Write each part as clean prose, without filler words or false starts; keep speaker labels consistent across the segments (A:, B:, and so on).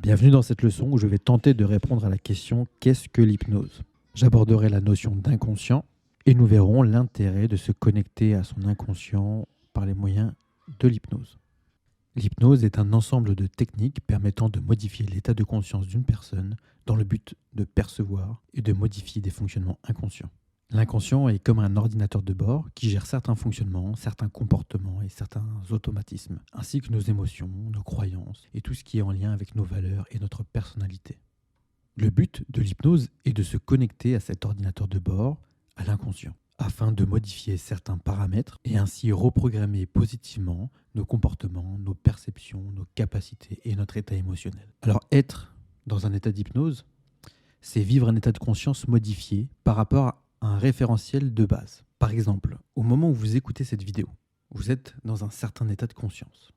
A: Bienvenue dans cette leçon où je vais tenter de répondre à la question qu'est-ce que l'hypnose? J'aborderai la notion d'inconscient et nous verrons l'intérêt de se connecter à son inconscient par les moyens de l'hypnose. L'hypnose est un ensemble de techniques permettant de modifier l'état de conscience d'une personne dans le but de percevoir et de modifier des fonctionnements inconscients. L'inconscient est comme un ordinateur de bord qui gère certains fonctionnements, certains comportements et certains automatismes, ainsi que nos émotions, nos croyances et tout ce qui est en lien avec nos valeurs et notre personnalité. Le but de l'hypnose est de se connecter à cet ordinateur de bord, à l'inconscient, afin de modifier certains paramètres et ainsi reprogrammer positivement nos comportements, nos perceptions, nos capacités et notre état émotionnel. Alors être dans un état d'hypnose, c'est vivre un état de conscience modifié par rapport à un référentiel de base. Par exemple, au moment où vous écoutez cette vidéo, vous êtes dans un certain état de conscience.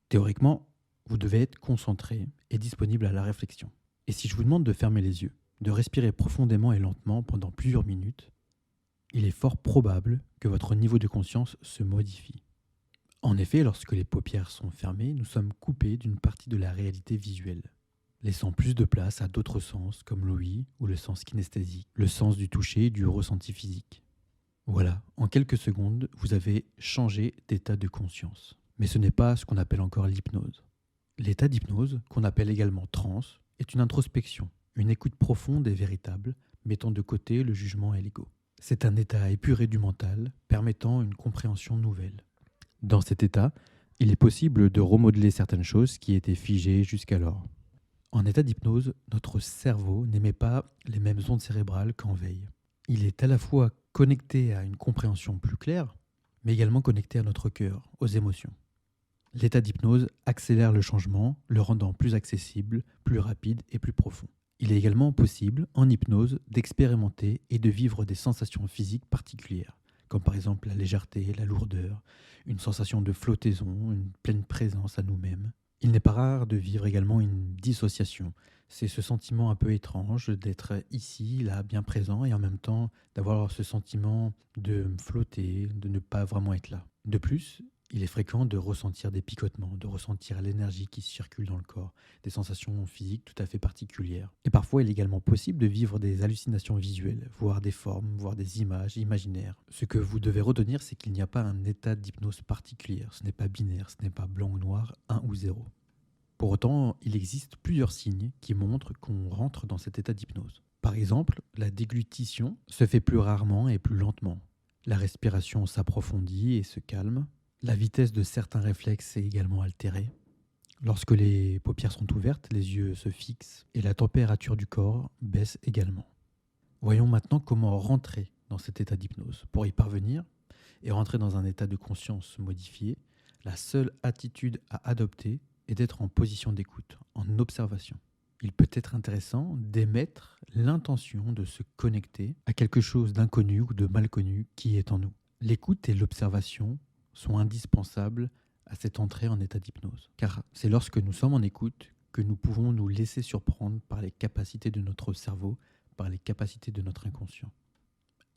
A: Théoriquement, vous devez être concentré et disponible à la réflexion. Et si je vous demande de fermer les yeux, de respirer profondément et lentement pendant plusieurs minutes, il est fort probable que votre niveau de conscience se modifie. En effet, lorsque les paupières sont fermées, nous sommes coupés d'une partie de la réalité visuelle, laissant plus de place à d'autres sens comme l'ouïe ou le sens kinesthésique, le sens du toucher et du ressenti physique. Voilà, en quelques secondes, vous avez changé d'état de conscience. Mais ce n'est pas ce qu'on appelle encore l'hypnose. L'état d'hypnose, qu'on appelle également transe, est une introspection, une écoute profonde et véritable, mettant de côté le jugement et l'ego. C'est un état épuré du mental, permettant une compréhension nouvelle. Dans cet état, il est possible de remodeler certaines choses qui étaient figées jusqu'alors. En état d'hypnose, notre cerveau n'émet pas les mêmes ondes cérébrales qu'en veille. Il est à la fois connecté à une compréhension plus claire, mais également connecté à notre cœur, aux émotions. L'état d'hypnose accélère le changement, le rendant plus accessible, plus rapide et plus profond. Il est également possible, en hypnose, d'expérimenter et de vivre des sensations physiques particulières, comme par exemple la légèreté, la lourdeur, une sensation de flottaison, une pleine présence à nous-mêmes. Il n'est pas rare de vivre également une dissociation. C'est ce sentiment un peu étrange d'être ici, là, bien présent, et en même temps d'avoir ce sentiment de flotter, de ne pas vraiment être là. De plus, il est fréquent de ressentir des picotements, de ressentir l'énergie qui circule dans le corps, des sensations physiques tout à fait particulières. Et parfois, il est également possible de vivre des hallucinations visuelles, voir des formes, voir des images imaginaires. Ce que vous devez retenir, c'est qu'il n'y a pas un état d'hypnose particulier. Ce n'est pas binaire, ce n'est pas blanc ou noir, 1 ou 0. Pour autant, il existe plusieurs signes qui montrent qu'on rentre dans cet état d'hypnose. Par exemple, la déglutition se fait plus rarement et plus lentement. La respiration s'approfondit et se calme. La vitesse de certains réflexes est également altérée. Lorsque les paupières sont ouvertes, les yeux se fixent et la température du corps baisse également. Voyons maintenant comment rentrer dans cet état d'hypnose. Pour y parvenir et rentrer dans un état de conscience modifié, la seule attitude à adopter est d'être en position d'écoute, en observation. Il peut être intéressant d'émettre l'intention de se connecter à quelque chose d'inconnu ou de mal connu qui est en nous. L'écoute et l'observation sont indispensables à cette entrée en état d'hypnose. Car c'est lorsque nous sommes en écoute que nous pouvons nous laisser surprendre par les capacités de notre cerveau, par les capacités de notre inconscient.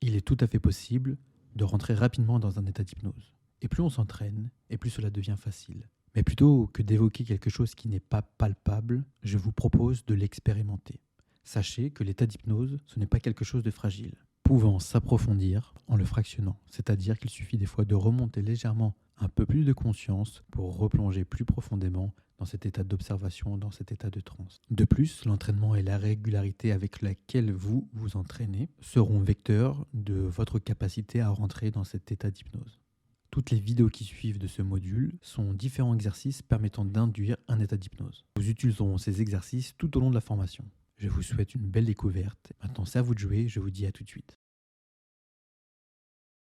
A: Il est tout à fait possible de rentrer rapidement dans un état d'hypnose. Et plus on s'entraîne, et plus cela devient facile. Mais plutôt que d'évoquer quelque chose qui n'est pas palpable, je vous propose de l'expérimenter. Sachez que l'état d'hypnose, ce n'est pas quelque chose de fragile, pouvant s'approfondir en le fractionnant. C'est-à-dire qu'il suffit des fois de remonter légèrement un peu plus de conscience pour replonger plus profondément dans cet état d'observation, dans cet état de transe. De plus, l'entraînement et la régularité avec laquelle vous vous entraînez seront vecteurs de votre capacité à rentrer dans cet état d'hypnose. Toutes les vidéos qui suivent de ce module sont différents exercices permettant d'induire un état d'hypnose. Nous utiliserons ces exercices tout au long de la formation. Je vous souhaite une belle découverte. Maintenant, c'est à vous de jouer. Je vous dis à tout de suite.